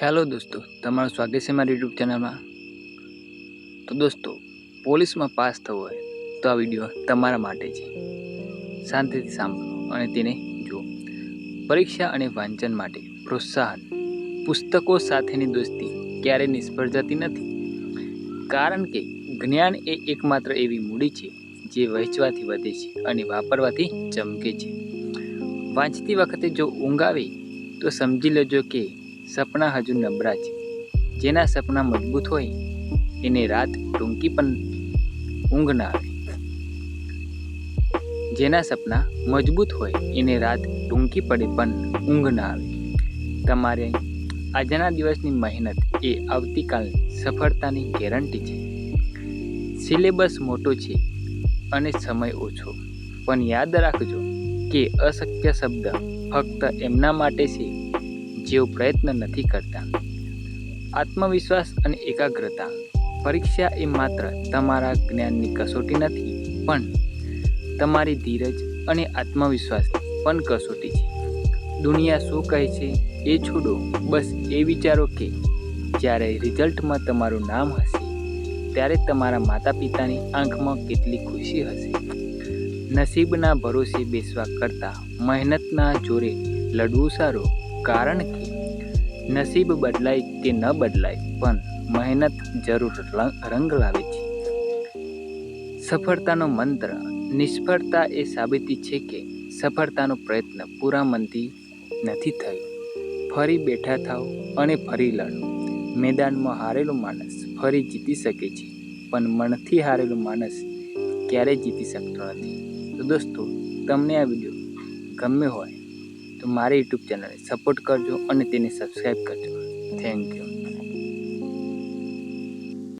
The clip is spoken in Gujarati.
હેલો દોસ્તો, તમારું સ્વાગત છે મારી યુટ્યુબ ચેનલમાં। તો દોસ્તો, પોલીસમાં પાસ થવું હોય તો આ વિડીયો તમારા માટે છે। શાંતિથી સાંભળો અને તેને જુઓ। પરીક્ષા અને વાંચન માટે પ્રોત્સાહન। પુસ્તકો સાથેની દોસ્તી ક્યારેય નિષ્ફળ જતી નથી, કારણ કે જ્ઞાન એ એકમાત્ર એવી મૂડી છે જે વહેંચવાથી વધે છે અને વાપરવાથી ચમકે છે। વાંચતી વખતે જો ઊંઘ આવે તો સમજી લેજો કે સપના હજુ નબળા છે। જેના સપના મજબૂત હોય એને રાત ટૂંકી પણ ઊંઘ ના આવે। જેના સપના મજબૂત હોય એને રાત ટૂંકી પડે પણ ઊંઘ ના આવે। તમારે આજના દિવસની મહેનત એ આવતીકાલની સફળતાની ગેરંટી છે। સિલેબસ મોટો છે અને સમય ઓછો, પણ યાદ રાખજો કે અશક્ય શબ્દ ફક્ત એમના માટે છે જેઓ પ્રયત્ન નથી કરતા। આત્મવિશ્વાસ અને એકાગ્રતા। પરીક્ષા એ માત્ર તમારા જ્ઞાનની કસોટી નથી, પણ તમારી ધીરજ અને આત્મવિશ્વાસની પણ કસોટી છે। દુનિયા શું કહે છે એ છોડો, બસ એ વિચારો કે જ્યારે રિઝલ્ટમાં તમારું નામ હશે ત્યારે તમારા માતા પિતાની આંખમાં કેટલી ખુશી હશે। નસીબના ભરોસે બેસવા કરતાં મહેનતના જોરે લડવું સારું, કારણ કે નસીબ બદલાય કે ન બદલાય પણ મહેનત જરૂર રંગ લાવે છે। સફળતાનો મંત્ર। નિષ્ફળતા એ સાબિતી છે કે સફળતાનો પ્રયત્ન પૂરા મનથી નથી થયો। ફરી બેઠા થાઓ અને ફરી લડો। મેદાનમાં હારેલો માણસ ફરી જીતી શકે છે, પણ મનથી હારેલો માણસ ક્યારેય જીતી શકતો નથી। તો દોસ્તો, તમને આ વિડીયો ગમ્યો હોય તો મારી યુટ્યુબ ચેનલને સપોર્ટ કરજો અને તેને સબસ્ક્રાઈબ કરજો। Thank you.